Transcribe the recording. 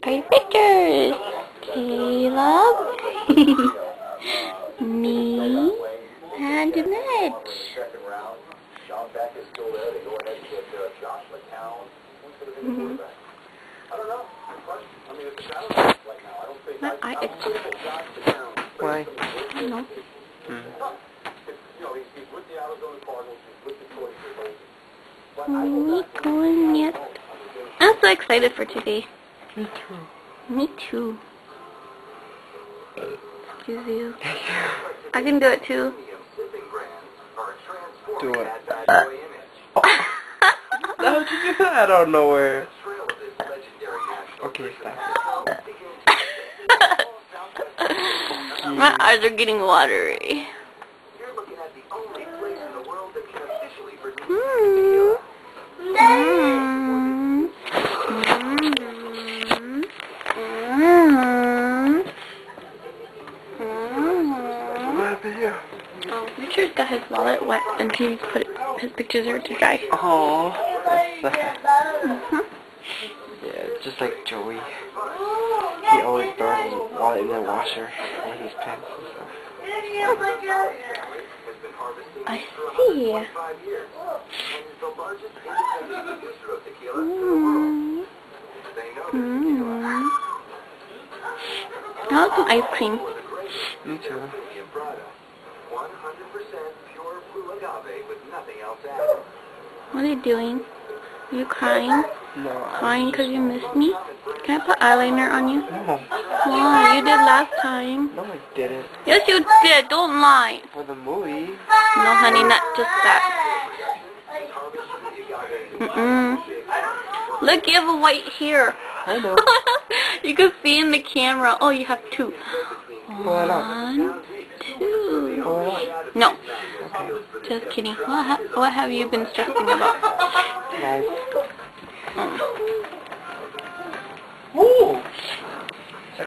Great pictures! Caleb, me, and Mitch. My eye itches. Why? I don't know. I'm so excited for today. Me too. Me too. Excuse you. I can do it too. Do it. How'd you do that out of nowhere? Okay, stop. My eyes are getting watery. Oh, Richard's got his wallet wet and he put his pictures there to dry. Oh, that's sad. Yeah, just like Joey. He always throws his wallet in the washer when he's pants and stuff. I see. I want some ice cream. Me too. What are you doing? Are you crying? No. Crying because you missed me? Can I put eyeliner on you? No. Why? You did last time. No, I didn't. Yes, you did. Don't lie. For the movie. No, honey, not just that. Look, you have a white hair. I know. You can see in the camera. Oh, you have two. Why not? 1, 2. Why No. not? Okay. Just kidding. What have you been stressing about? Nice.